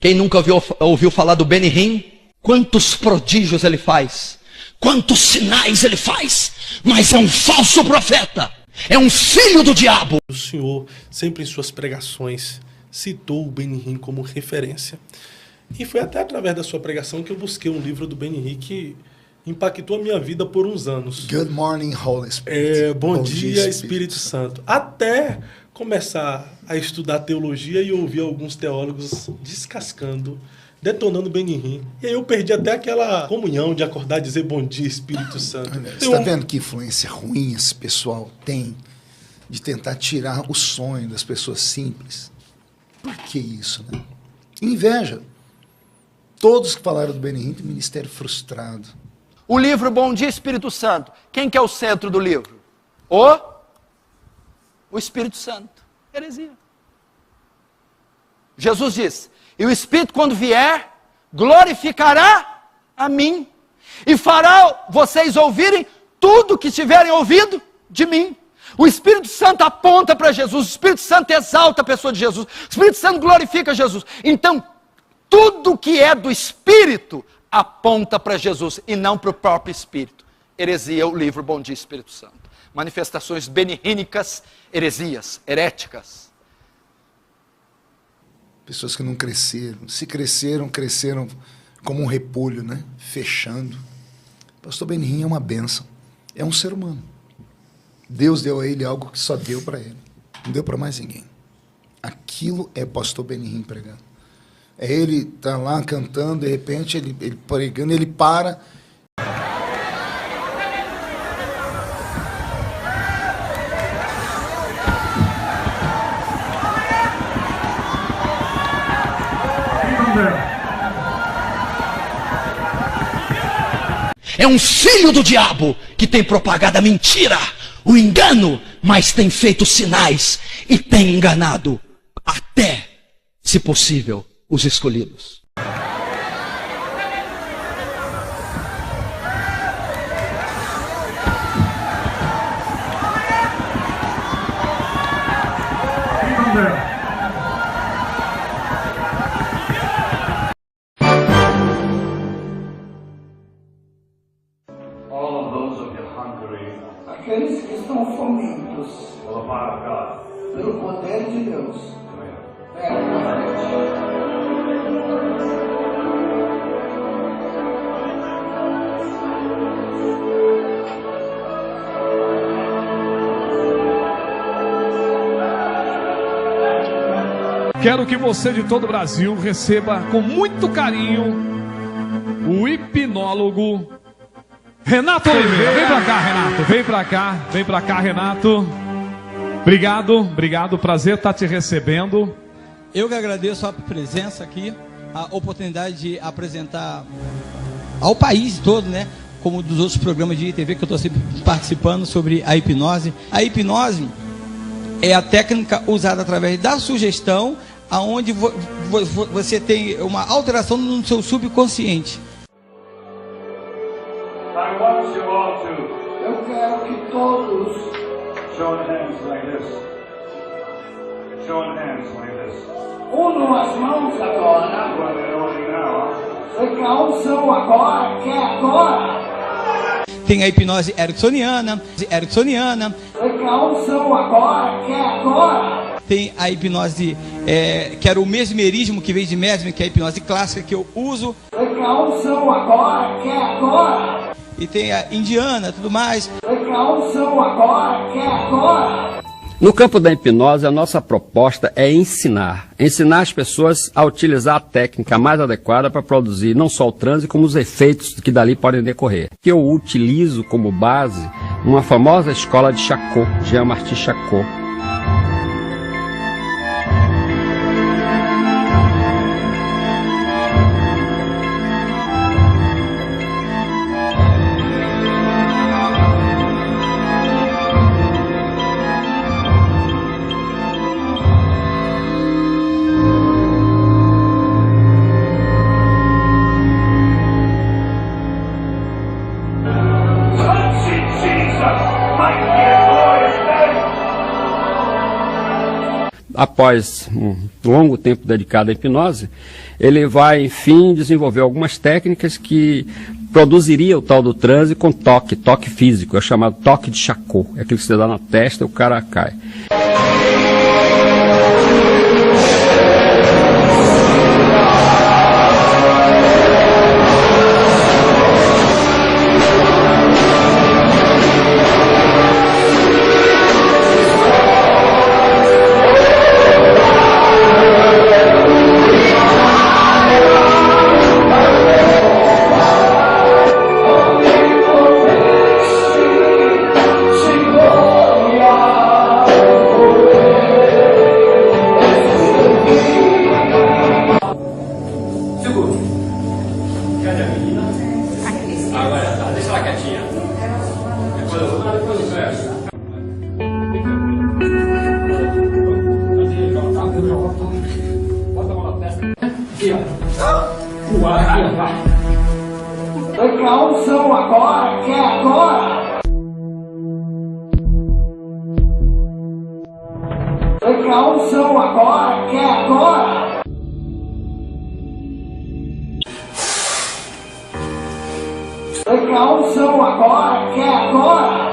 Quem nunca ouviu falar do Benihim? Quantos prodígios ele faz, quantos sinais ele faz, mas é um falso profeta, é um filho do diabo. O senhor, sempre em suas pregações, citou o Benihim como referência. E foi até através da sua pregação que eu busquei um livro do Benihim que impactou a minha vida por uns anos. Good morning, Holy Spirit. Bom dia, Espírito Santo. Até começar a estudar teologia e ouvir alguns teólogos descascando, detonando Benihim. E aí eu perdi até aquela comunhão de acordar e dizer bom dia, Espírito Santo. Você está vendo que influência ruim esse pessoal tem de tentar tirar o sonho das pessoas simples? Por que isso, né? Inveja. Todos que falaram do Benihim têm ministério frustrado. O livro Bom Dia, Espírito Santo. Quem que é o centro do livro? O Espírito Santo. Heresia. Jesus diz, e o Espírito quando vier, glorificará a mim, e fará vocês ouvirem tudo que tiverem ouvido de mim. O Espírito Santo aponta para Jesus, o Espírito Santo exalta a pessoa de Jesus, o Espírito Santo glorifica Jesus. Então, tudo que é do Espírito aponta para Jesus e não para o próprio Espírito. Heresia, o livro Bom Dia, Espírito Santo. Manifestações benihínicas, heresias, heréticas. Pessoas que não cresceram. Se cresceram, cresceram como um repolho, né? Fechando. Pastor Benihim é uma bênção. É um ser humano. Deus deu a ele algo que só deu para ele. Não deu para mais ninguém. Aquilo é Pastor Benihim pregando. É ele tá lá cantando, de repente ele pregando, ele para. É um filho do diabo que tem propagado a mentira, o engano, mas tem feito sinais e tem enganado até, se possível, os escolhidos. Aqueles que estão famintos pelo poder de Deus. Quero que você de todo o Brasil receba com muito carinho o hipnólogo Renato Oliveira. Vem pra cá, Renato. Vem pra cá, Renato. Obrigado. Prazer estar te recebendo. Eu que agradeço a presença aqui, a oportunidade de apresentar ao país todo, né? Como dos outros programas de TV que eu estou sempre participando sobre a hipnose. A hipnose é a técnica usada através da sugestão, aonde você tem uma alteração no seu subconsciente. Eu quero que todos unam as mãos agora. Que a unção agora, que é agora. Tem a hipnose ericksoniana. Que a unção agora, que é agora. Tem a hipnose, que era o mesmerismo, que veio de mesmer, que é a hipnose clássica que eu uso. Que a unção agora, que é agora. E tem a indiana, tudo mais. Que a unção agora, que é agora. No campo da hipnose, a nossa proposta é ensinar as pessoas a utilizar a técnica mais adequada para produzir não só o transe, como os efeitos que dali podem decorrer. Que eu utilizo como base uma famosa escola de Charcot, Jean-Martin Charcot. após um longo tempo dedicado à hipnose, ele vai, enfim, desenvolver algumas técnicas que produziria o tal do transe com toque físico, é chamado toque de Charcot, é aquilo que você dá na testa e o cara cai. Precaução agora, que é agora. Precaução agora, que é agora. Precaução agora, que é agora.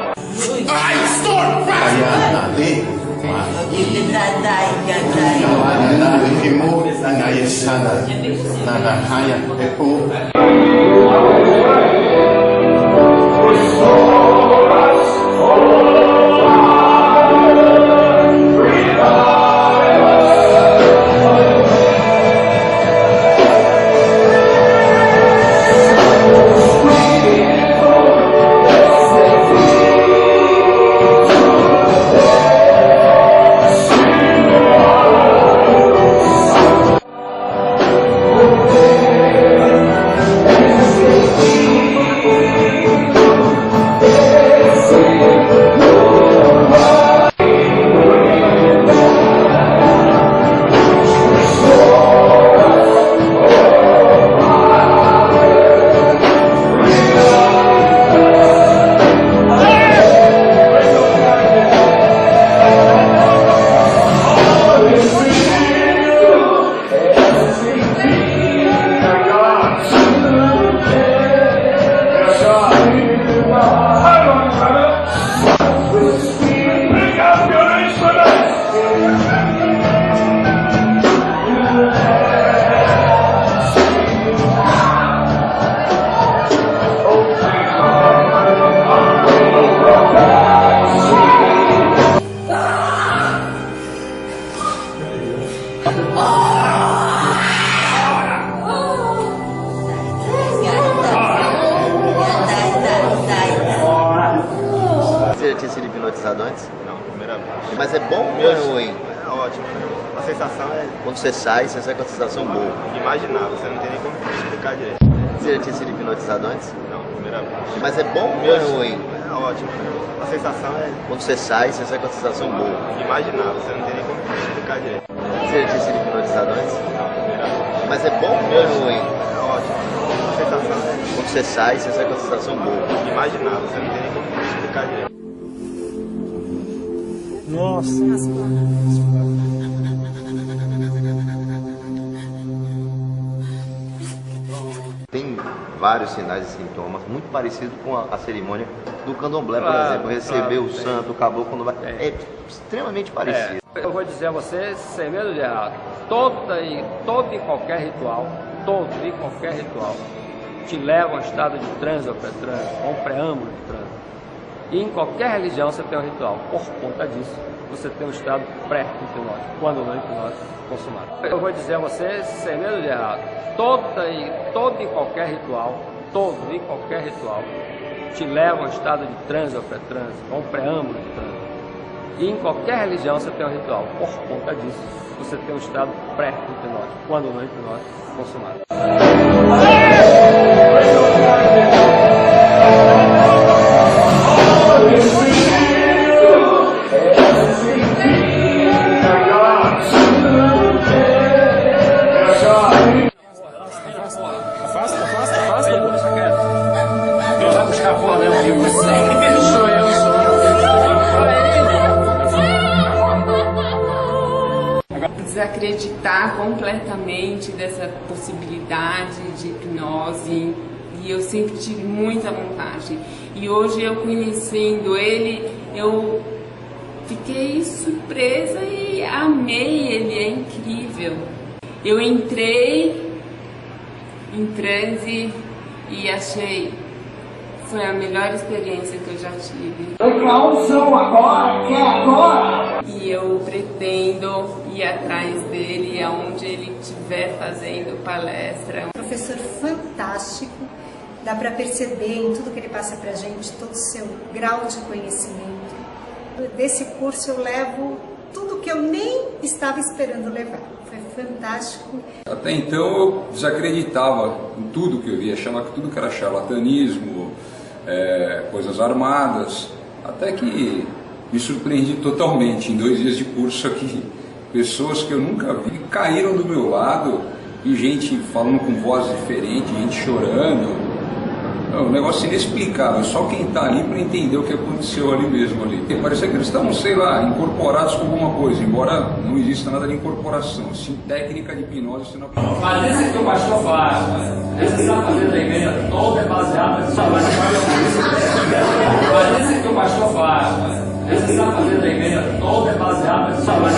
Você já tinha sido hipnotizado antes? Não, primeira vez. Mas é bom ou é ruim? É ótimo. A sensação é Quando você sai com a sensação boa. imaginável, você não tem nem como explicar direito. Você já tinha sido hipnotizado antes? Não, primeira vez. Mas é bom ou é ruim? É ótimo. A sensação é Quando você sai com a sensação boa. imaginável, você não tem nem como explicar direito. Você já tinha sido hipnotizado antes? Não, primeira vez. Mas é bom ou é ruim? É ótimo. A sensação é Quando você sai com a sensação boa. imaginável, você não tem nem como explicar direito. Nossa. Tem vários sinais e sintomas muito parecidos com a cerimônia do candomblé, por exemplo. Receber o santo, o caboclo, é extremamente parecido. Eu vou dizer a você, sem medo de errar, todo e qualquer ritual, te leva a um estado de transe ou pré-transe, ou um preâmbulo de transe. E em qualquer religião você tem um ritual. Por conta disso, você tem um estado pré-hipnótico, quando não hipnótico consumado. Eu vou dizer a você, sem medo de errar, todo e qualquer ritual, te leva a um estado de transe ou pré-transe, ou um preâmbulo de transe. E em qualquer religião você tem um ritual. Por conta disso, você tem um estado pré-hipnótico, quando não hipnótico consumado. completamente dessa possibilidade de hipnose e eu sempre tive muita vontade. E hoje, eu conhecendo ele, eu fiquei surpresa e amei, ele é incrível. Eu entrei em transe e achei, foi a melhor experiência que eu já tive. E eu pretendo ir atrás dele aonde ele estiver fazendo palestra. Professor fantástico, dá para perceber em tudo que ele passa para a gente, todo o seu grau de conhecimento. Desse curso eu levo tudo que eu nem estava esperando levar. Foi fantástico. Até então eu desacreditava em tudo que eu via, achava que tudo que era charlatanismo, coisas armadas, até que me surpreendi totalmente em 2 dias de curso aqui. Pessoas que eu nunca vi caíram do meu lado e gente falando com voz diferente, gente chorando. É um negócio inexplicável, só quem está ali para entender o que aconteceu ali mesmo. Parecia que eles estavam, sei lá, incorporados com alguma coisa, embora não exista nada de incorporação, sim técnica de hipnose sendo aplicada. Mas esse que o pastor faz, esse safadeza da igreja toda é baseada em salário. Mas esse que o pastor faz, esse safadeza da igreja toda é baseada em salário.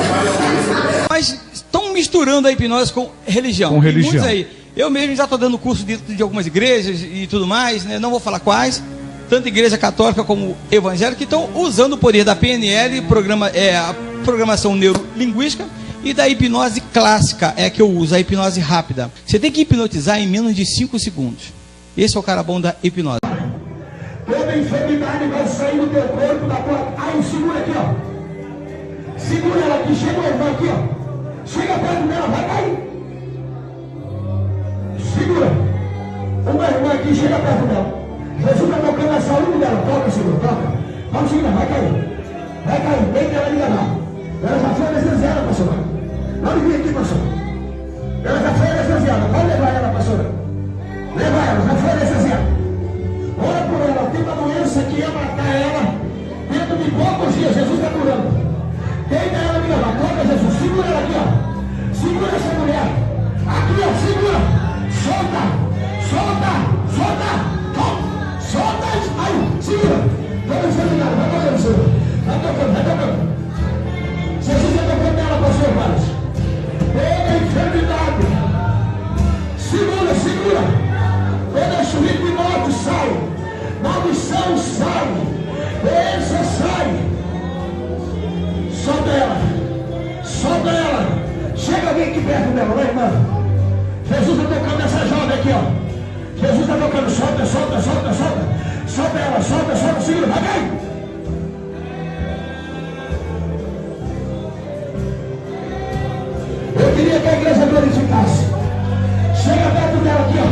Mas estão misturando a hipnose com religião. Com religião. Muitos aí. Eu mesmo já estou dando curso dentro de algumas igrejas e tudo mais, né? Não vou falar quais, tanto igreja católica como evangélica, que estão usando o poder da PNL, a programação neurolinguística, e da hipnose clássica, é a que eu uso, a hipnose rápida. Você tem que hipnotizar em menos de 5 segundos. Esse é o cara bom da hipnose. Toda enfermidade vai sair do teu corpo, da tua... Aí, segura aqui, ó. Segura ela aqui, chega a irmã aqui, ó. Chega perto dela, vai cair. Segura. Uma irmã aqui, chega perto dela. Jesus está tocando a saúde dela. Toca, segura, toca. Vamos segurar, vai cair. Vai cair, nem ela liga não. Ela já foi anestesiada, pastora. Pode vir aqui, pastor. Ela já foi anestesiada. Pode levar ela, pastora. Leva ela, já foi anestesiada. Ora por ela, tem uma doença que ia matar ela. Dentro de poucos dias, Jesus está curando. Deita ela, me levar. Toca, Jesus. Segura ela aqui, ó. Segura essa mulher. Aqui, ó, segura. Solta, solta, solta, solta, aí, segura. Vamos terminar, vai tocando, senhor. Vai tocando, vai tocando. Jesus vai tocando nela, pastor Carlos. Toda enfermidade. Segura, segura. Toda chuva morte sai. Maldição sai. Doença sai. Solta ela. Solta ela. Chega alguém aqui perto dela, vai, irmã. Jesus está tocando essa jovem aqui, ó. Jesus está tocando, solta, solta, solta, solta. Solta ela, solta, solta, segura, vai cair. Eu queria que a igreja glorificasse. Chega perto dela aqui, ó.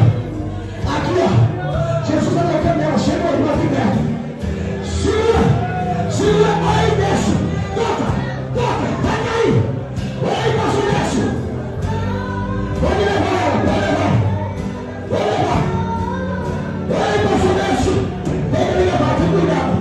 Aqui, ó. Jesus está tocando ela, chega o irmão aqui perto. Segura, segura, aí, desce. Toca, toca, vai cair. Aí, passo, desce. Pode levar ela, pode levar. Pode levar. Aí, passo, desce. Pode me levar, tem cuidado.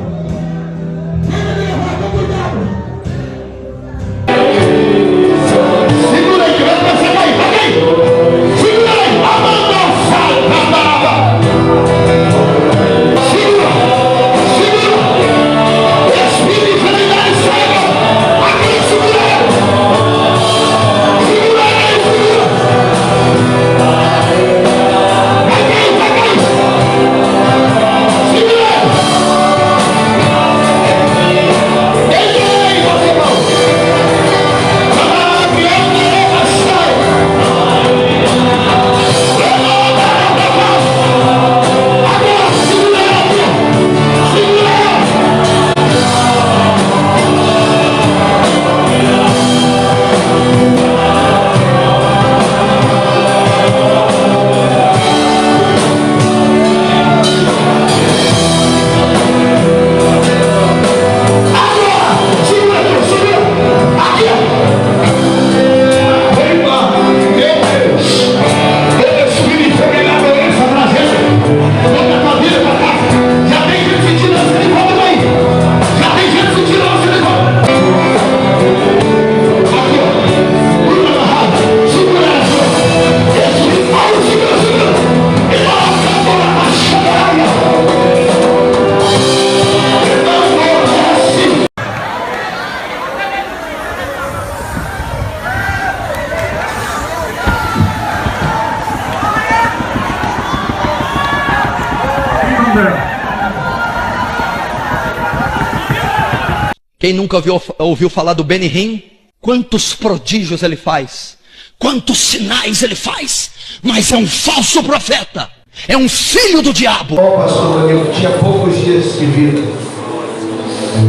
Quem nunca ouviu falar do Benihim? Quantos prodígios ele faz, quantos sinais ele faz, mas é um falso profeta, é um filho do diabo. Bom, pastor Danilo, tinha poucos dias de vida.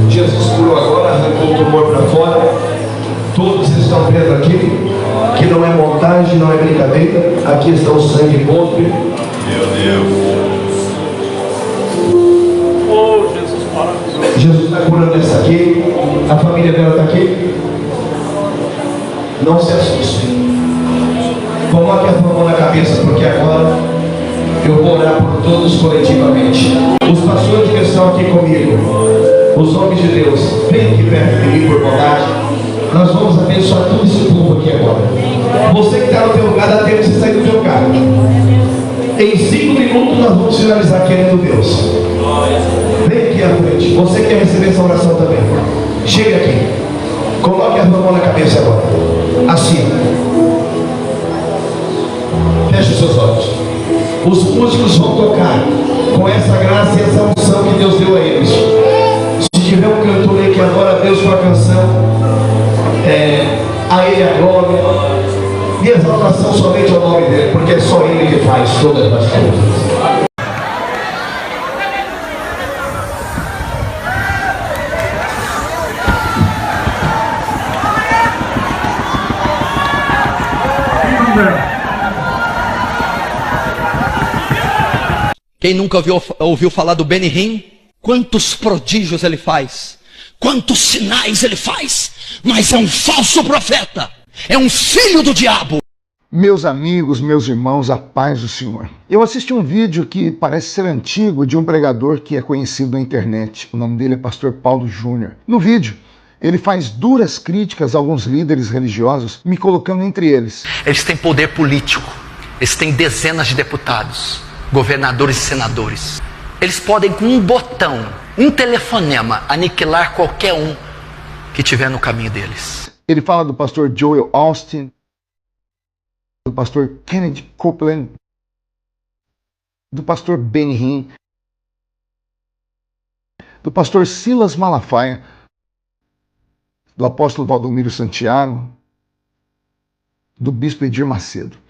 Jesus curou agora, arrancou o tumor para fora. Todos estão vendo aqui que não é montagem, não é brincadeira. Aqui está o sangue podre. Meu Deus. Oh, Jesus, maravilhoso. Jesus está curando essa aqui. A família dela está aqui. Não se assuste. Coloque a mão na cabeça, porque agora eu vou orar por todos coletivamente. Os pastores que estão aqui comigo, os homens de Deus, vem aqui perto de mim por bondade. Nós vamos abençoar todo esse povo aqui agora. Você que está no teu lugar, dá tempo de você sair do teu carro. Em 5 minutos nós vamos finalizar, querendo Deus. Vem aqui à frente. Você quer receber essa oração também? Chega aqui. Coloque a mão na cabeça agora. Assim. Feche os seus olhos. Os músicos vão tocar com essa graça e essa unção que Deus deu a eles. Se tiver um cantor aí que adora a Deus com a canção, a Ele a glória e exaltação somente ao nome dele, porque é só Ele que faz todas as coisas. Quem nunca ouviu falar do Benihim? Quantos prodígios ele faz, quantos sinais ele faz, mas é um falso profeta, é um filho do diabo. Meus amigos, meus irmãos, a paz do Senhor. Eu assisti um vídeo que parece ser antigo de um pregador que é conhecido na internet. O nome dele é Pastor Paulo Júnior. No vídeo, ele faz duras críticas a alguns líderes religiosos, me colocando entre eles. Eles têm poder político, eles têm dezenas de deputados, governadores e senadores. Eles podem, com um botão, um telefonema, aniquilar qualquer um que estiver no caminho deles. Ele fala do pastor Joel Austin, do pastor Kenneth Copeland, do pastor Benihim, do pastor Silas Malafaia, do apóstolo Valdomiro Santiago, do bispo Edir Macedo.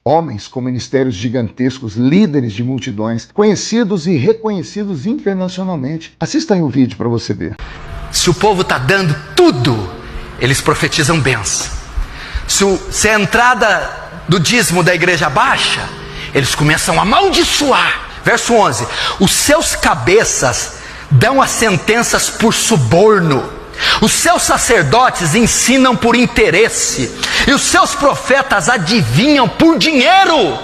Homens com ministérios gigantescos, líderes de multidões, conhecidos e reconhecidos internacionalmente. Assista aí o vídeo para você ver. Se o povo está dando tudo, eles profetizam bênção. Se a entrada do dízimo da igreja baixa, eles começam a amaldiçoar. Verso 11. Os seus cabeças dão as sentenças por suborno. Os seus sacerdotes ensinam por interesse, e os seus profetas adivinham por dinheiro.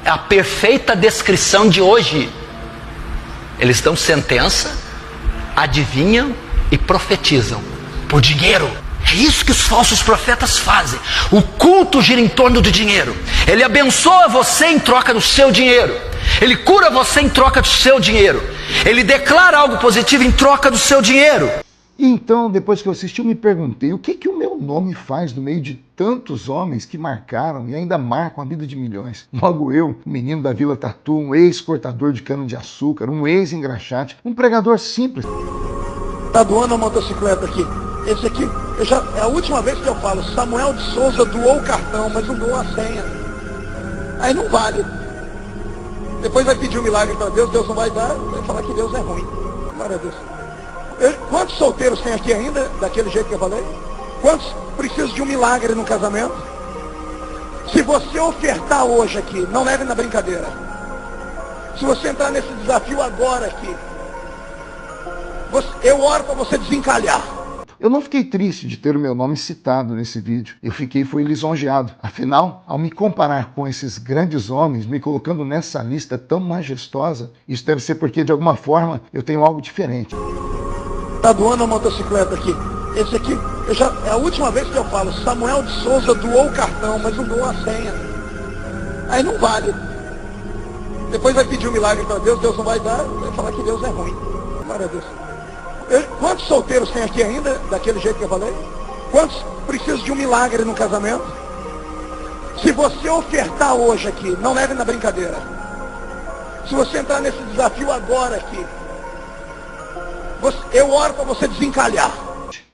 É a perfeita descrição de hoje. Eles dão sentença, adivinham e profetizam por dinheiro. É isso que os falsos profetas fazem. O culto gira em torno do dinheiro. Ele abençoa você em troca do seu dinheiro. Ele cura você em troca do seu dinheiro. Ele declara algo positivo em troca do seu dinheiro. Então, depois que eu assisti, eu me perguntei o que o meu nome faz no meio de tantos homens que marcaram e ainda marcam a vida de milhões. Logo eu, um menino da Vila Tatu, um ex-cortador de cana-de-açúcar, um ex-engraxate, um pregador simples. Tá doando a motocicleta aqui. Esse aqui, é a última vez que eu falo, Samuel de Souza doou o cartão, mas não doou a senha. Aí não vale. Depois vai pedir um milagre para Deus, Deus não vai dar, vai falar que Deus é ruim. Glória a Deus. Quantos solteiros tem aqui ainda, daquele jeito que eu falei? Quantos precisam de um milagre no casamento? Se você ofertar hoje aqui, não leve na brincadeira. Se você entrar nesse desafio agora aqui, eu oro para você desencalhar. Eu não fiquei triste de ter o meu nome citado nesse vídeo. Eu fui lisonjeado. Afinal, ao me comparar com esses grandes homens, me colocando nessa lista tão majestosa, isso deve ser porque, de alguma forma, eu tenho algo diferente. Tá doando a motocicleta aqui. Esse aqui, é a última vez que eu falo, Samuel de Souza doou o cartão, mas não doou a senha. Aí não vale. Depois vai pedir um milagre para Deus, Deus não vai dar, vai falar que Deus é ruim. Glória a Deus. Quantos solteiros tem aqui ainda, daquele jeito que eu falei? Quantos precisam de um milagre no casamento? Se você ofertar hoje aqui, não leve na brincadeira. Se você entrar nesse desafio agora aqui, Eu oro para você desencalhar.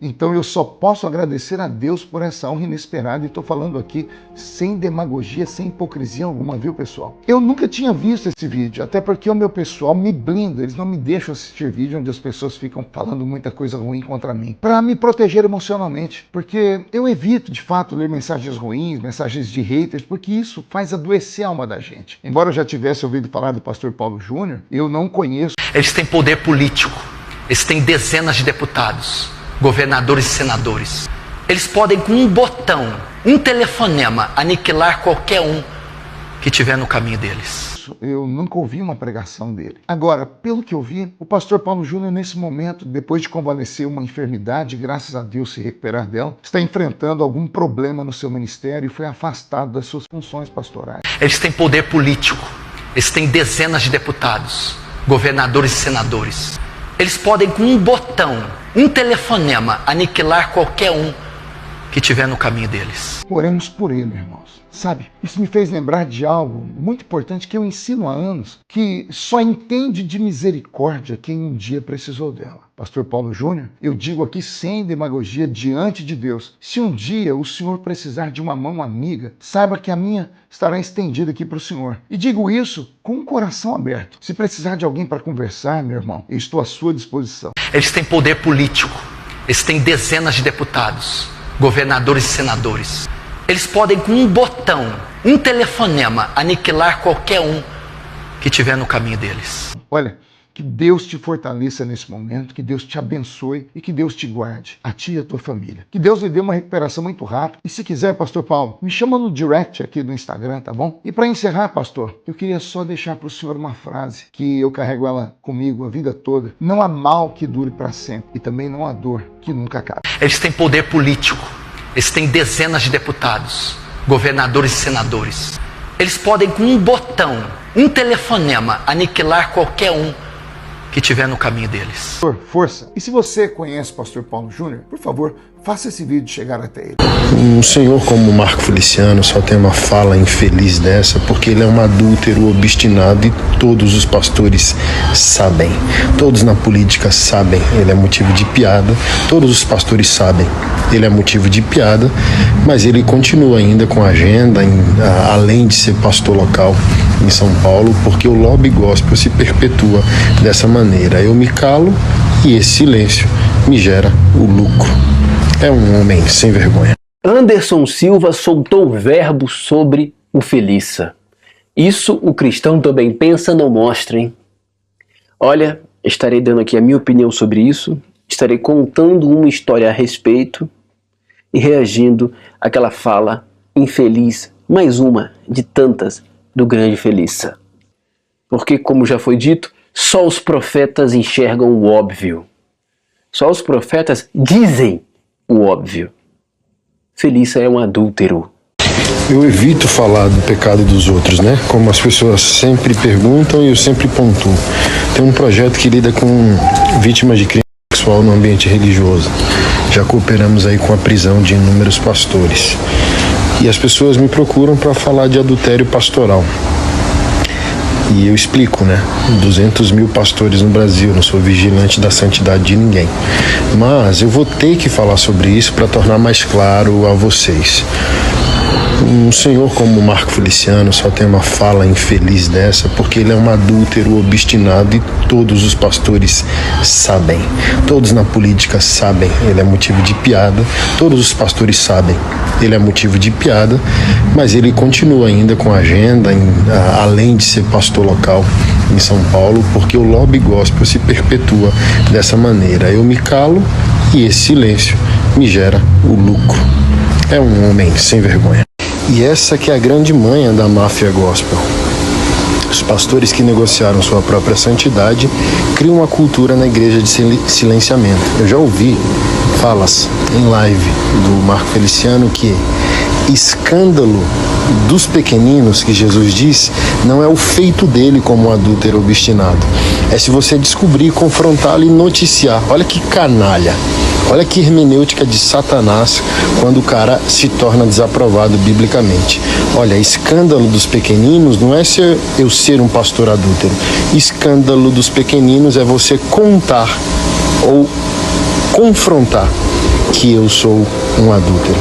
Então eu só posso agradecer a Deus por essa honra inesperada, e estou falando aqui sem demagogia, sem hipocrisia alguma, viu, pessoal? Eu nunca tinha visto esse vídeo, até porque o meu pessoal me blinda, eles não me deixam assistir vídeo onde as pessoas ficam falando muita coisa ruim contra mim, para me proteger emocionalmente, porque eu evito, de fato, ler mensagens ruins, mensagens de haters, porque isso faz adoecer a alma da gente. Embora eu já tivesse ouvido falar do pastor Paulo Júnior, eu não conheço. Eles têm poder político, eles têm dezenas de deputados, governadores e senadores. Eles podem, com um botão, um telefonema, aniquilar qualquer um que estiver no caminho deles. Eu nunca ouvi uma pregação dele. Agora, pelo que eu vi, o pastor Paulo Júnior, nesse momento, depois de convalescer uma enfermidade, graças a Deus se recuperar dela, está enfrentando algum problema no seu ministério e foi afastado das suas funções pastorais. Eles têm poder político, eles têm dezenas de deputados, governadores e senadores. Eles podem, com um botão, um telefonema, aniquilar qualquer um que estiver no caminho deles. Oremos por ele, irmãos. Sabe, isso me fez lembrar de algo muito importante que eu ensino há anos, que só entende de misericórdia quem um dia precisou dela. Pastor Paulo Júnior, eu digo aqui sem demagogia diante de Deus, se um dia o senhor precisar de uma mão amiga, saiba que a minha estará estendida aqui para o senhor. E digo isso com o coração aberto. Se precisar de alguém para conversar, meu irmão, eu estou à sua disposição. Eles têm poder político, eles têm dezenas de deputados, governadores e senadores. Eles podem, com um botão, um telefonema, aniquilar qualquer um que estiver no caminho deles. Olha, que Deus te fortaleça nesse momento, que Deus te abençoe e que Deus te guarde, a ti e a tua família. Que Deus lhe dê uma recuperação muito rápida. E se quiser, pastor Paulo, me chama no direct aqui do Instagram, tá bom? E para encerrar, pastor, eu queria só deixar para o senhor uma frase que eu carrego ela comigo a vida toda. Não há mal que dure para sempre e também não há dor que nunca acabe. Eles têm poder político, eles têm dezenas de deputados, governadores e senadores. Eles podem, com um botão, um telefonema, aniquilar qualquer um que estiver no caminho deles. Força! E se você conhece o pastor Paulo Júnior, por favor, faça esse vídeo chegar até ele. Um senhor como o Marco Feliciano só tem uma fala infeliz dessa, porque ele é um adúltero obstinado e todos os pastores sabem. Todos na política sabem, ele é motivo de piada. Todos os pastores sabem, ele é motivo de piada, mas ele continua ainda com a agenda, além de ser pastor local em São Paulo, porque o lobby gospel se perpetua dessa maneira. Eu me calo e esse silêncio me gera o lucro. É um homem sem vergonha. Anderson Silva soltou o verbo sobre o Felícia. Isso o cristão também pensa, não mostra, hein? Olha, estarei dando aqui a minha opinião sobre isso, estarei contando uma história a respeito e reagindo àquela fala infeliz, mais uma de tantas do grande Felícia. Porque, como já foi dito, só os profetas enxergam o óbvio. Só os profetas dizem o óbvio. Felícia é um adúltero. Eu evito falar do pecado dos outros, né? Como as pessoas sempre perguntam e eu sempre pontuo. Tem um projeto que lida com vítimas de crime sexual no ambiente religioso. Já cooperamos aí com a prisão de inúmeros pastores. E as pessoas me procuram para falar de adultério pastoral. E eu explico, né? 200 mil pastores no Brasil, não sou vigilante da santidade de ninguém. Mas eu vou ter que falar sobre isso para tornar mais claro a vocês. Um senhor como o Marco Feliciano só tem uma fala infeliz dessa, porque ele é um adúltero obstinado e todos os pastores sabem. Todos na política sabem, ele é motivo de piada. Todos os pastores sabem, ele é motivo de piada, mas ele continua ainda com a agenda, além de ser pastor local em São Paulo, porque o lobby gospel se perpetua dessa maneira. Eu me calo e esse silêncio me gera o lucro. É um homem sem vergonha. E essa que é a grande manha da máfia gospel. Os pastores que negociaram sua própria santidade criam uma cultura na igreja de silenciamento. Eu já ouvi falas em live do Marco Feliciano que escândalo dos pequeninos, que Jesus diz, não é o feito dele como um adúltero obstinado. É se você descobrir, confrontá-lo e noticiar. Olha que canalha. Olha que hermenêutica de Satanás quando o cara se torna desaprovado biblicamente. Olha, escândalo dos pequeninos não é eu ser um pastor adúltero. Escândalo dos pequeninos é você contar ou confrontar que eu sou um adúltero.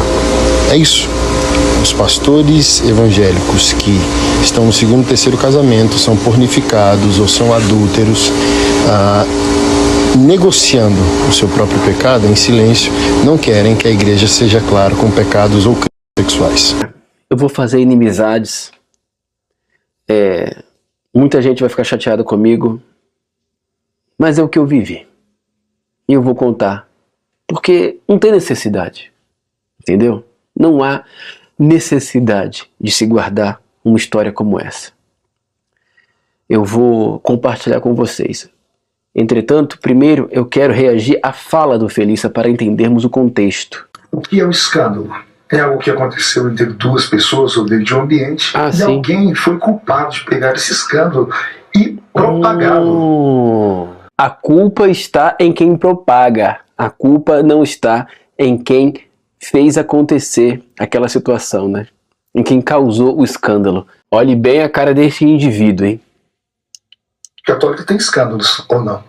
É isso. Os pastores evangélicos que estão no segundo e terceiro casamento são pornificados ou são adúlteros, negociando o seu próprio pecado em silêncio, não querem que a igreja seja clara com pecados ou crimes sexuais. Eu vou fazer inimizades. Muita gente vai ficar chateada comigo, mas é o que eu vivi. E eu vou contar. Porque não tem necessidade. Entendeu? Não há necessidade de se guardar uma história como essa. Eu vou compartilhar com vocês. Entretanto, primeiro eu quero reagir à fala do Felícia para entendermos o contexto. O que é o escândalo? É algo que aconteceu entre duas pessoas ou dentro de um ambiente e sim. Alguém foi culpado de pegar esse escândalo e propagá-lo. A culpa está em quem propaga. A culpa não está em quem fez acontecer aquela situação, né? Em quem causou o escândalo. Olhe bem a cara desse indivíduo, hein? Católica tem escândalos, ou não?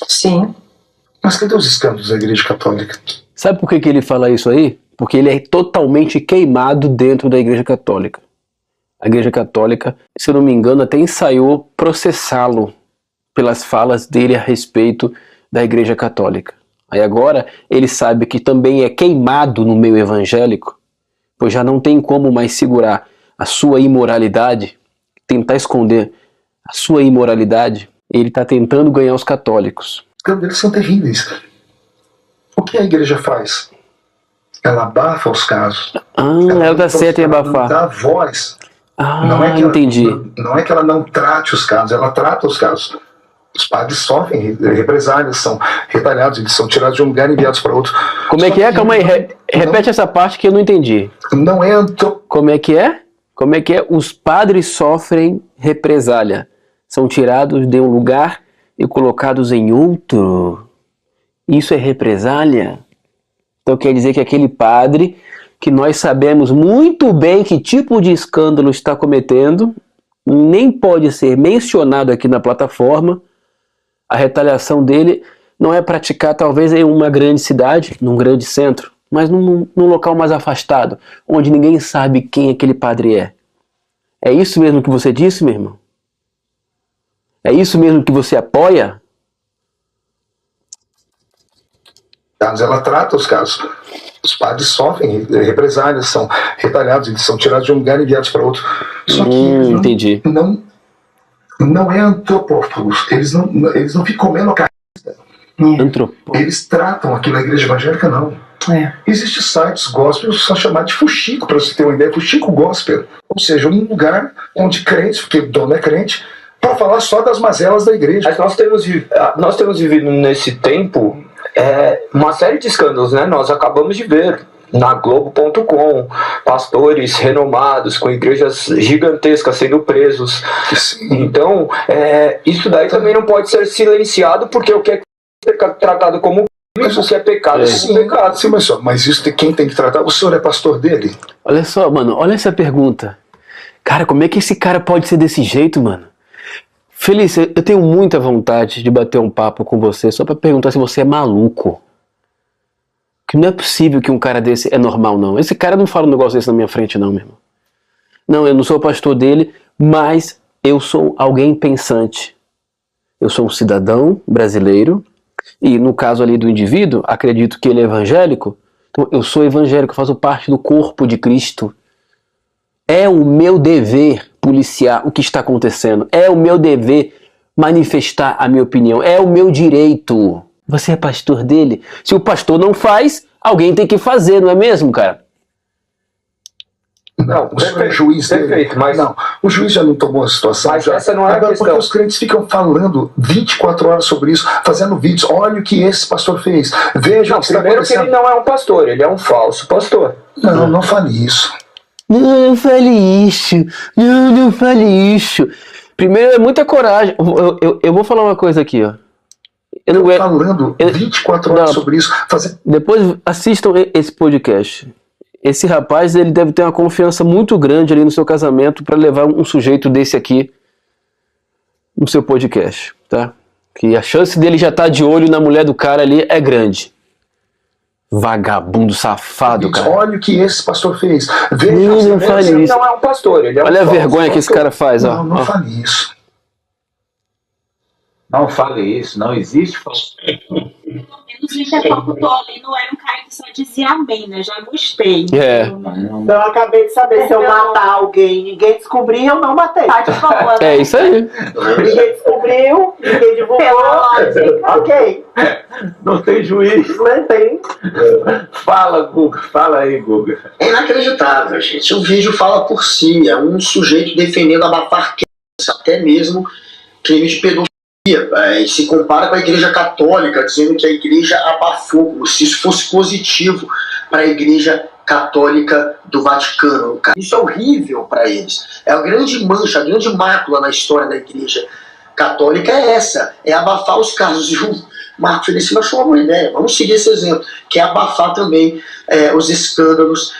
Sim. Mas cadê os escândalos da Igreja Católica? Sabe por que ele fala isso aí? Porque ele é totalmente queimado dentro da Igreja Católica. A Igreja Católica, se eu não me engano, até ensaiou processá-lo pelas falas dele a respeito da Igreja Católica. Aí agora ele sabe que também é queimado no meio evangélico, pois já não tem como mais segurar a sua imoralidade, tentar esconder a sua imoralidade. Ele está tentando ganhar os católicos. Os escândalos deles são terríveis. O que a Igreja faz? Ela abafa os casos. Ela dá certo em abafar. Dá voz. Entendi. Não é que ela não trate os casos, ela trata os casos. Os padres sofrem represálias, são retalhados, eles são tirados de um lugar e enviados para outro. Como é que é? Calma aí, repete essa parte que eu não entendi. Não é Como é que é? Como é que é? Os padres sofrem represália. São tirados de um lugar e colocados em outro. Isso é represália? Então quer dizer que aquele padre, que nós sabemos muito bem que tipo de escândalo está cometendo, nem pode ser mencionado aqui na plataforma. A retaliação dele não é praticar talvez em uma grande cidade, num grande centro, mas num local mais afastado, onde ninguém sabe quem aquele padre é. É isso mesmo que você disse, meu irmão? É isso mesmo que você apoia? Ela trata os casos. Os padres sofrem represálias, são retalhados, eles são tirados de um lugar e enviados para outro. Só que entendi. Não é antropófagos. Eles não ficam comendo a carne. Eles tratam aqui na igreja evangélica, não. Existem sites gospel, são chamados de fuxico, para você ter uma ideia, fuxico gospel. Ou seja, um lugar onde crentes, porque o dono é crente, para falar só das mazelas da igreja. Mas nós temos vivido nesse tempo uma série de escândalos, né? Nós acabamos de ver na Globo.com pastores renomados com igrejas gigantescas sendo presos. Então, isso daí também não pode ser silenciado, porque o que é tratado como crime, o que é pecado é como pecado. Sim, mas isso quem tem que tratar? O senhor é pastor dele? Olha só, mano, olha essa pergunta. Cara, como é que esse cara pode ser desse jeito, mano? Felícia, eu tenho muita vontade de bater um papo com você só pra perguntar se você é maluco. Que não é possível que um cara desse é normal, não. Esse cara não fala um negócio desse na minha frente, não, meu irmão. Não, eu não sou o pastor dele, mas eu sou alguém pensante. Eu sou um cidadão brasileiro e, no caso ali do indivíduo, acredito que ele é evangélico. Então, eu sou evangélico, faço parte do corpo de Cristo. É o meu dever policiar o que está acontecendo. É o meu dever manifestar a minha opinião. É o meu direito. Você é pastor dele? Se o pastor não faz, alguém tem que fazer, não é mesmo, cara? Não, o senhor é juiz dele. Mas não, o juiz já não tomou a situação. Mas já. Essa não é a questão. Porque os crentes ficam falando 24 horas sobre isso, fazendo vídeos. Olha o que esse pastor fez. Veja o que está acontecendo. Primeiro que ele não é um pastor, ele é um falso pastor. Não fale isso. Não fale isso. Não fale isso. Primeiro, é muita coragem. Eu vou falar uma coisa aqui, ó. Eu não falando 24 horas sobre isso. Depois assistam esse podcast. Esse rapaz, ele deve ter uma confiança muito grande ali no seu casamento para levar um sujeito desse aqui no seu podcast, tá? Que a chance dele já estar de olho na mulher do cara ali é grande. Vagabundo, safado, cara. Olha o que esse pastor fez. Veja, não fale Ele isso. não é um pastor, ele é um Olha a falso vergonha que esse pastor. cara faz, ó. Não ó. fale isso. Não fale isso, não existe falso. Gente, é pouco ali, não era um cara que só dizia amém, né? Já gostei. É. Eu acabei de saber, se eu matar alguém, ninguém descobrir, eu não matei. Tá de boa. É isso aí. Ninguém descobriu, ninguém divulgou. Ok. Não tem juiz. Não tem. Fala, Guga. Fala aí, Guga. É inacreditável, gente. O vídeo fala por si. É um sujeito defendendo abafar criança, até mesmo crime de pedofilia. E se compara com a Igreja Católica, dizendo que a Igreja abafou, como se isso fosse positivo para a Igreja Católica do Vaticano. Cara, isso é horrível para eles. É a grande mancha, a grande mácula na história da Igreja Católica é essa, é abafar os casos. E o Marco Feliciano achou uma boa ideia. Vamos seguir esse exemplo, que é abafar também os escândalos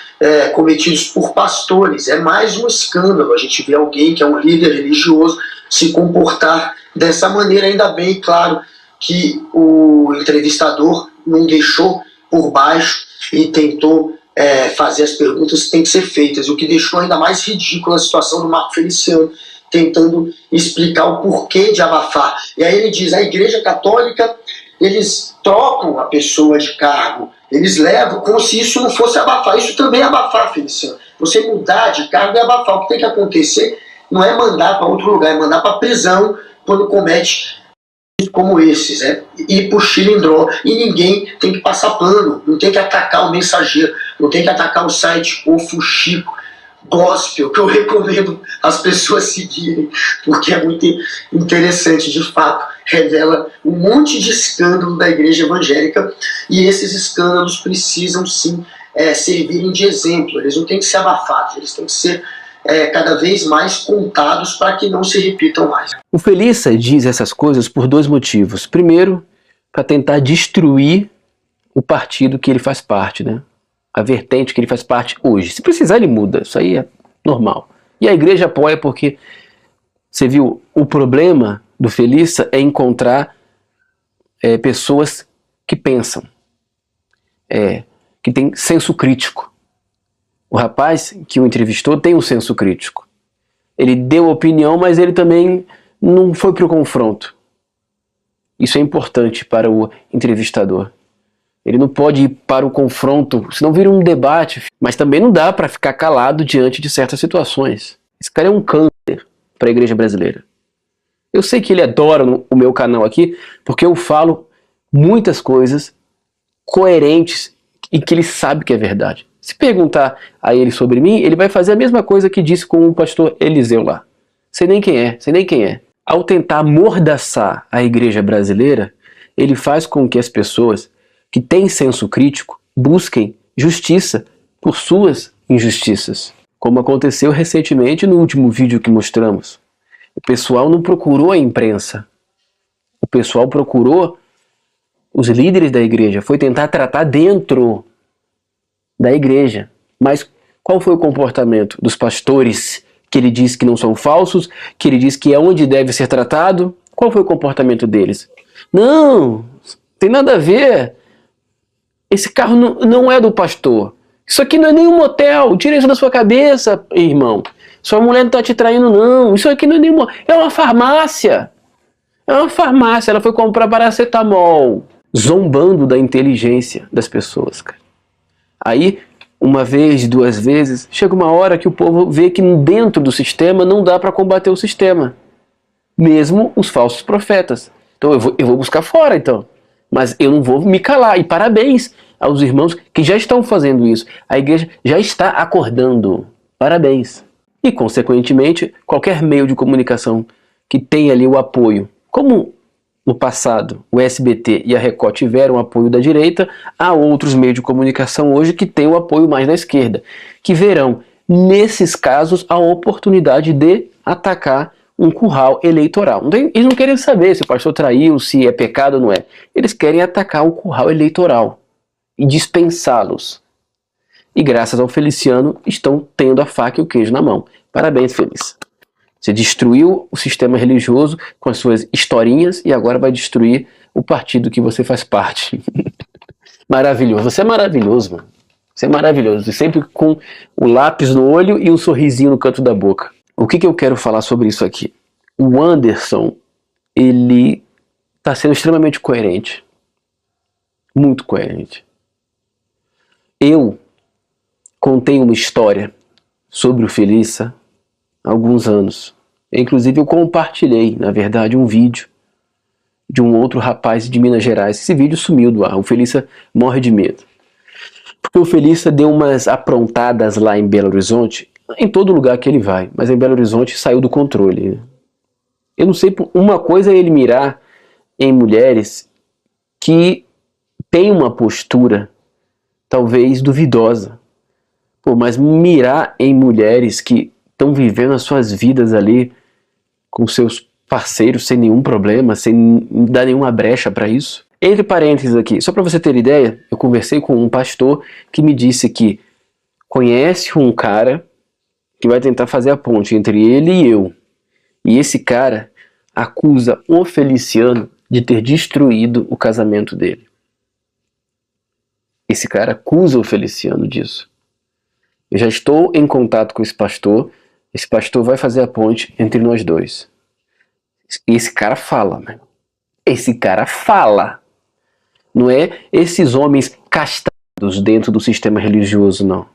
cometidos por pastores. É mais um escândalo. A gente vê alguém que é um líder religioso se comportar dessa maneira. Ainda bem, claro, que o entrevistador não deixou por baixo e tentou fazer as perguntas que têm que ser feitas, o que deixou ainda mais ridícula a situação do Marco Feliciano, tentando explicar o porquê de abafar. E aí ele diz, a Igreja Católica, eles trocam a pessoa de cargo, eles levam como se isso não fosse abafar. Isso também é abafar, Feliciano. Você mudar de cargo é abafar. O que tem que acontecer não é mandar para outro lugar, é mandar para prisão quando comete como esses, ir para o chilindró. E ninguém tem que passar pano, não tem que atacar o Mensageiro, não tem que atacar o site O Fuxico Gospel, que eu recomendo as pessoas seguirem, porque é muito interessante, de fato, revela um monte de escândalo da igreja evangélica, e esses escândalos precisam sim servirem de exemplo. Eles não têm que ser abafados, eles têm que ser cada vez mais contados para que não se repitam mais. O Felícia diz essas coisas por dois motivos. Primeiro, para tentar destruir o partido que ele faz parte, né? A vertente que ele faz parte hoje. Se precisar, ele muda. Isso aí é normal. E a igreja apoia porque, você viu, o problema do Felícia é encontrar pessoas que pensam, que tem senso crítico. O rapaz que o entrevistou tem um senso crítico. Ele deu opinião, mas ele também não foi para o confronto. Isso é importante para o entrevistador. Ele não pode ir para o confronto, senão vira um debate. Mas também não dá para ficar calado diante de certas situações. Esse cara é um câncer para a igreja brasileira. Eu sei que ele adora o meu canal aqui, porque eu falo muitas coisas coerentes e que ele sabe que é verdade. Se perguntar a ele sobre mim, ele vai fazer a mesma coisa que disse com o pastor Eliseu lá. Sei nem quem é. Ao tentar amordaçar a igreja brasileira, ele faz com que as pessoas que têm senso crítico busquem justiça por suas injustiças. Como aconteceu recentemente no último vídeo que mostramos. O pessoal não procurou a imprensa. O pessoal procurou os líderes da igreja. Foi tentar tratar dentro da igreja. Mas qual foi o comportamento dos pastores que ele diz que não são falsos, que ele diz que é onde deve ser tratado? Qual foi o comportamento deles? Não, tem nada a ver. Esse carro não é do pastor. Isso aqui não é nenhum motel. Tira isso da sua cabeça, irmão. Sua mulher não está te traindo, não. Isso aqui não é nenhum... É uma farmácia. É uma farmácia. Ela foi comprar paracetamol. Zombando da inteligência das pessoas, cara. Aí, uma vez, duas vezes, chega uma hora que o povo vê que dentro do sistema não dá para combater o sistema. Mesmo os falsos profetas. Então eu vou buscar fora, então. Mas eu não vou me calar. E parabéns aos irmãos que já estão fazendo isso. A igreja já está acordando. Parabéns. E, consequentemente, qualquer meio de comunicação que tenha ali o apoio, como no passado o SBT e a Record tiveram o apoio da direita, há outros meios de comunicação hoje que têm o apoio mais da esquerda, que verão, nesses casos, a oportunidade de atacar um curral eleitoral. Eles não querem saber se o pastor traiu, se é pecado ou não é. Eles querem atacar o curral eleitoral e dispensá-los. E graças ao Feliciano estão tendo a faca e o queijo na mão. Parabéns, Felícia. Você destruiu o sistema religioso com as suas historinhas e agora vai destruir o partido que você faz parte. Maravilhoso. Você é maravilhoso, mano. Você é maravilhoso. Sempre com o lápis no olho e um sorrisinho no canto da boca. O que eu quero falar sobre isso aqui? O Anderson, ele está sendo extremamente coerente. Muito coerente. Eu contei uma história sobre o Felícia há alguns anos. Inclusive eu compartilhei, na verdade, um vídeo de um outro rapaz de Minas Gerais. Esse vídeo sumiu do ar. O Felícia morre de medo. Porque o Felícia deu umas aprontadas lá em Belo Horizonte, em todo lugar que ele vai, mas em Belo Horizonte saiu do controle. Né? Eu não sei, uma coisa é ele mirar em mulheres que têm uma postura talvez duvidosa. Pô, mas mirar em mulheres que estão vivendo as suas vidas ali com seus parceiros sem nenhum problema, sem dar nenhuma brecha para isso. Entre parênteses aqui, só para você ter ideia, eu conversei com um pastor que me disse que conhece um cara que vai tentar fazer a ponte entre ele e eu. E esse cara acusa o Feliciano de ter destruído o casamento dele. Esse cara acusa o Feliciano disso. Eu já estou em contato com esse pastor vai fazer a ponte entre nós dois. E esse cara fala, mano. Esse cara fala. Não é esses homens castrados dentro do sistema religioso, não.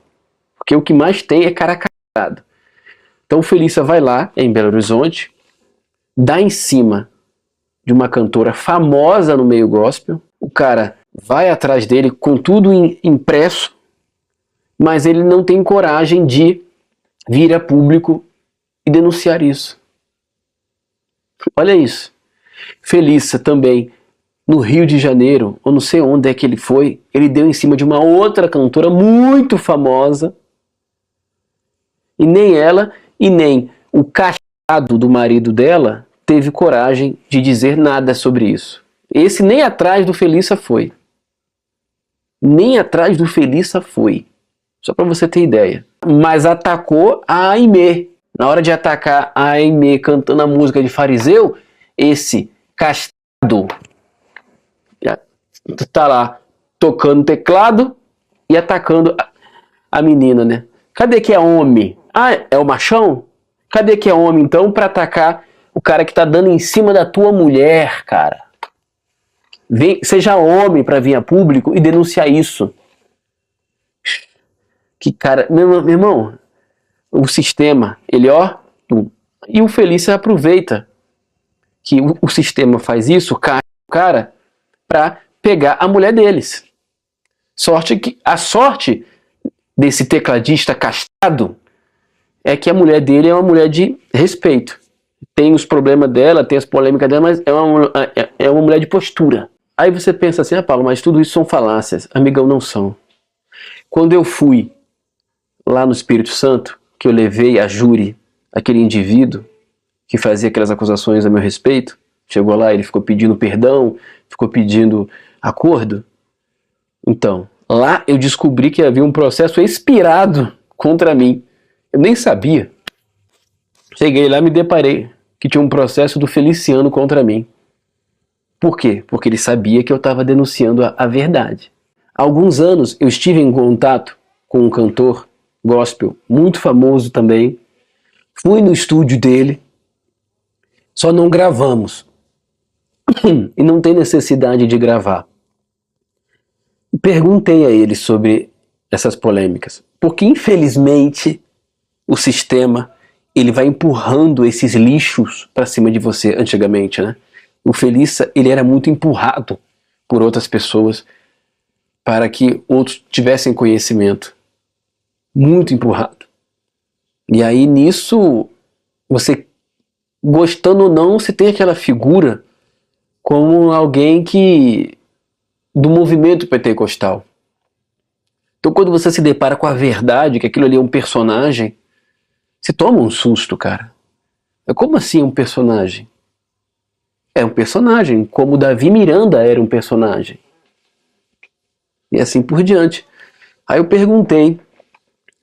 Porque o que mais tem é cara castrado. Então o Felícia vai lá, em Belo Horizonte, dá em cima de uma cantora famosa no meio gospel. O cara vai atrás dele com tudo impresso, mas ele não tem coragem de vir a público e denunciar isso. Olha isso. Felícia também, no Rio de Janeiro, ou não sei onde é que ele foi, ele deu em cima de uma outra cantora muito famosa, e nem ela e nem o castrado do marido dela teve coragem de dizer nada sobre isso. Esse nem atrás do Felícia foi. Nem atrás do Felícia foi. Só para você ter ideia. Mas atacou a Aimee. Na hora de atacar a Aimee cantando a música de fariseu, esse castrado tá lá tocando teclado e atacando a menina, né? Cadê que é homem? Ah, é o machão? Cadê que é homem, então, para atacar o cara que tá dando em cima da tua mulher, cara? Seja homem para vir a público e denunciar isso. Que cara... Meu irmão, o sistema, ele ó... E o Felícia aproveita que o sistema faz isso, o cara, para pegar a mulher deles. A sorte desse tecladista castrado é que a mulher dele é uma mulher de respeito. Tem os problemas dela, tem as polêmicas dela, mas é uma mulher de postura. Aí você pensa assim, Paulo, mas tudo isso são falácias. Amigão, não são. Quando eu fui lá no Espírito Santo, que eu levei a júri aquele indivíduo que fazia aquelas acusações a meu respeito, chegou lá, ele ficou pedindo perdão, ficou pedindo acordo. Então, lá eu descobri que havia um processo expirado contra mim. Eu nem sabia. Cheguei lá e me deparei que tinha um processo do Feliciano contra mim. Por quê? Porque ele sabia que eu estava denunciando a verdade. Há alguns anos eu estive em contato com um cantor gospel muito famoso também. Fui no estúdio dele, só não gravamos. E não tem necessidade de gravar. Perguntei a ele sobre essas polêmicas, porque infelizmente o sistema ele vai empurrando esses lixos para cima de você. Antigamente, né? O Felícia, ele era muito empurrado por outras pessoas para que outros tivessem conhecimento. Muito empurrado. E aí nisso, você, gostando ou não, você tem aquela figura como alguém do movimento pentecostal. Então quando você se depara com a verdade, que aquilo ali é um personagem, você toma um susto, cara. Como assim um personagem? É um personagem, como Davi Miranda era um personagem. E assim por diante. Aí eu perguntei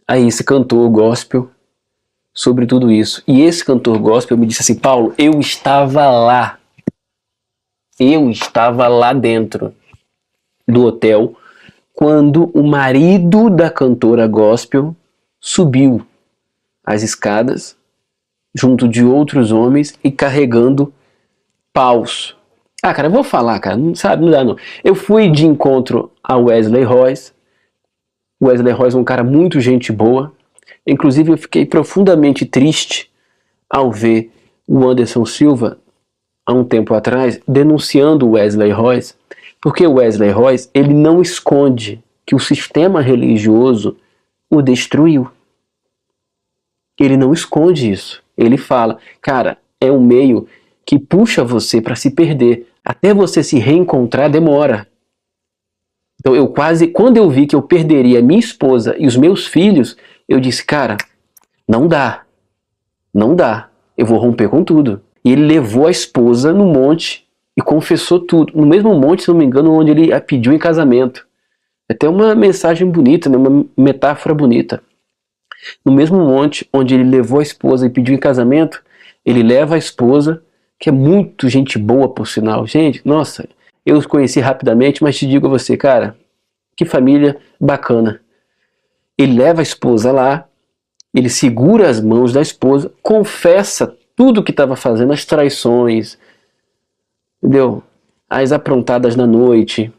a esse cantor gospel sobre tudo isso. E esse cantor gospel me disse assim: Paulo, eu estava lá. Eu estava lá dentro do hotel quando o marido da cantora gospel subiu as escadas junto de outros homens e carregando paus. Ah, cara, eu vou falar, cara, não sabe, não dá não. Eu fui de encontro a Wesley Royce. Wesley Royce é um cara muito gente boa. Inclusive eu fiquei profundamente triste ao ver o Anderson Silva, há um tempo atrás, denunciando o Wesley Royce, porque o Wesley Royce, ele não esconde que o sistema religioso o destruiu. Ele não esconde isso. Ele fala, cara, é um meio que puxa você para se perder. Até você se reencontrar demora. Então quando eu vi que eu perderia minha esposa e os meus filhos, eu disse, cara, não dá, eu vou romper com tudo. E ele levou a esposa no monte e confessou tudo. No mesmo monte, se não me engano, onde ele a pediu em casamento. É até uma mensagem bonita, né? Uma metáfora bonita. No mesmo monte onde ele levou a esposa e pediu em casamento, ele leva a esposa, que é muito gente boa, por sinal. Gente, nossa, eu os conheci rapidamente, mas te digo a você, cara, que família bacana. Ele leva a esposa lá, ele segura as mãos da esposa, confessa tudo o que estava fazendo, as traições, entendeu? As aprontadas na noite,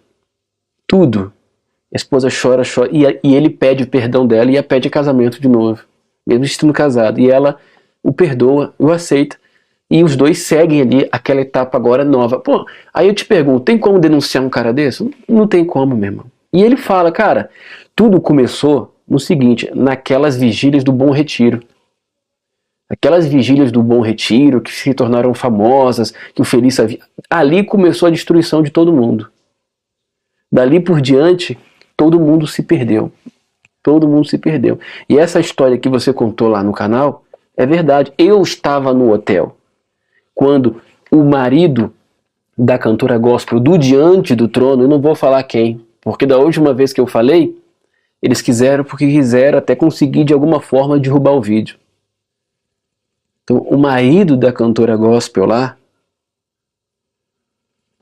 tudo. A esposa chora, e ele pede o perdão dela e a pede casamento de novo, mesmo estando casado. E ela o perdoa, o aceita, e os dois seguem ali aquela etapa agora nova. Pô, aí eu te pergunto, tem como denunciar um cara desse? Não tem como, meu irmão. E ele fala, cara, tudo começou no seguinte, naquelas vigílias do Bom Retiro. Aquelas vigílias do Bom Retiro que se tornaram famosas, que o Felícia... Ali começou a destruição de todo mundo. Dali por diante, todo mundo se perdeu. Todo mundo se perdeu. E essa história que você contou lá no canal, é verdade. Eu estava no hotel quando o marido da cantora gospel do Diante do Trono, eu não vou falar quem, porque da última vez que eu falei, eles quiseram porque quiseram até conseguir de alguma forma derrubar o vídeo. Então, o marido da cantora gospel lá,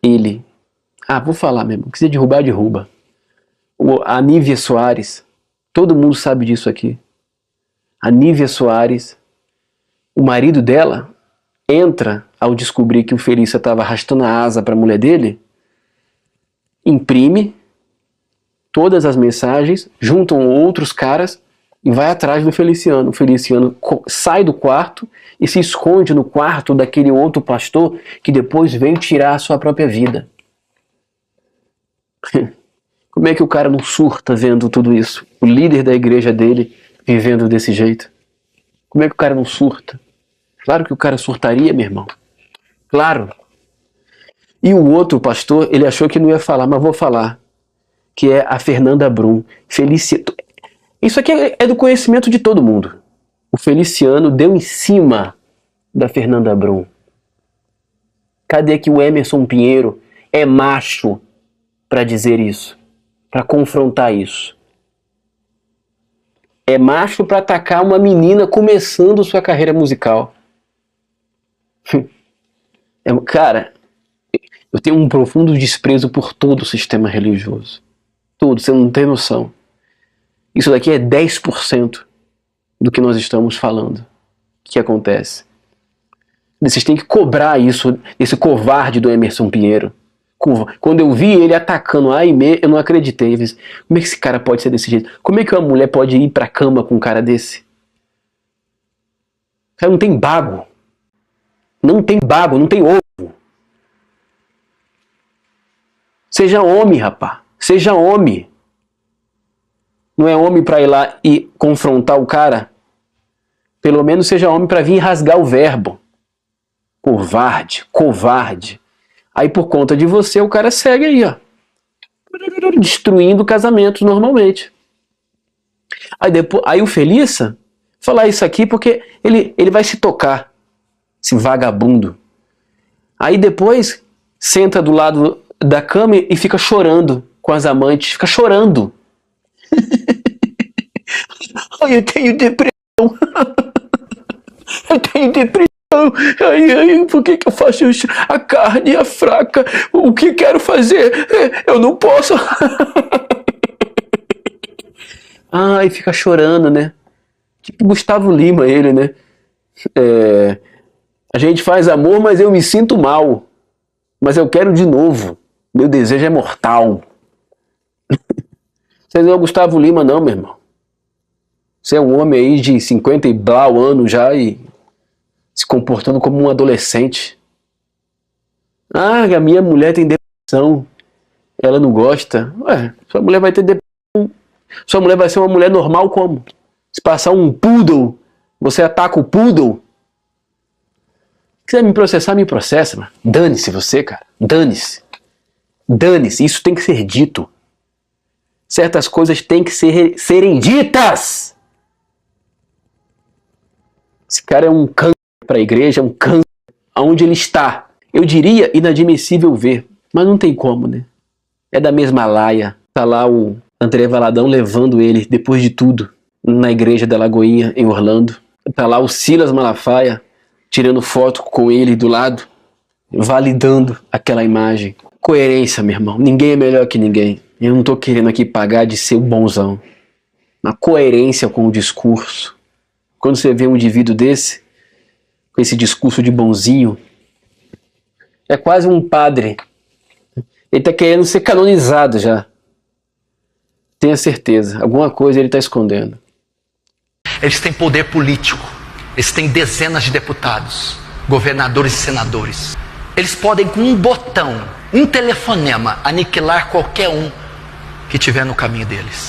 ele... vou falar mesmo, quiser derrubar, derruba. A Nívia Soares, todo mundo sabe disso aqui. A Nívia Soares, o marido dela, entra ao descobrir que o Felícia estava arrastando a asa para a mulher dele, imprime todas as mensagens, juntam outros caras e vai atrás do Feliciano. O Feliciano sai do quarto e se esconde no quarto daquele outro pastor que depois veio tirar a sua própria vida. Como é que o cara não surta vendo tudo isso? O líder da igreja dele vivendo desse jeito. Como é que o cara não surta? Claro que o cara surtaria, meu irmão. Claro. E o outro pastor, ele achou que não ia falar, mas vou falar. Que é a Fernanda Brum. Isso aqui é do conhecimento de todo mundo. O Feliciano deu em cima da Fernanda Brum. Cadê que o Emerson Pinheiro é macho para dizer isso? Para confrontar isso? É macho para atacar uma menina começando sua carreira musical. Cara, eu tenho um profundo desprezo por todo o sistema religioso. Todo, você não tem noção. Isso daqui é 10% do que nós estamos falando. Que acontece. Vocês têm que cobrar isso, esse covarde do Emerson Pinheiro. Quando eu vi ele atacando a Aimee, eu não acreditei. Como é que esse cara pode ser desse jeito? Como é que uma mulher pode ir pra cama com um cara desse? O cara não tem bago. Não tem bago, não tem ovo. Seja homem, rapá. Seja homem. Não é homem pra ir lá e confrontar o cara? Pelo menos seja homem pra vir rasgar o verbo. Covarde, covarde. Aí por conta de você o cara segue aí, ó. Destruindo casamentos normalmente. Aí o Felícia falar isso aqui porque ele vai se tocar. Esse vagabundo. Aí depois senta do lado da cama e fica chorando com as amantes. Fica chorando. Eu tenho depressão. Eu tenho depressão. Ai, por que eu faço isso? A carne é fraca. O que quero fazer? Eu não posso. E fica chorando, né? Tipo Gustavo Lima, ele, né? A gente faz amor, mas eu me sinto mal. Mas eu quero de novo. Meu desejo é mortal. Você não é o Gustavo Lima, não, meu irmão. Você é um homem aí de 50 e blau anos já e se comportando como um adolescente. A minha mulher tem depressão. Ela não gosta. Ué, sua mulher vai ter depressão. Sua mulher vai ser uma mulher normal como? Se passar um poodle, você ataca o poodle? Se quiser me processar, me processa, mano. Dane-se você, cara. Dane-se. Dane-se. Isso tem que ser dito. Certas coisas têm que serem ditas. Esse cara é um câncer para a igreja, é um câncer aonde ele está. Eu diria inadmissível ver, mas não tem como, né? É da mesma laia. Tá lá o André Valadão levando ele, depois de tudo, na igreja da Lagoinha, em Orlando. Tá lá o Silas Malafaia, tirando foto com ele do lado, validando aquela imagem. Coerência, meu irmão. Ninguém é melhor que ninguém. Eu não tô querendo aqui pagar de ser o bonzão. Uma coerência com o discurso. Quando você vê um indivíduo desse, com esse discurso de bonzinho, é quase um padre. Ele tá querendo ser canonizado já. Tenha certeza. Alguma coisa ele tá escondendo. Eles têm poder político. Eles têm dezenas de deputados, governadores e senadores. Eles podem, com um botão, um telefonema, aniquilar qualquer um que estiver no caminho deles.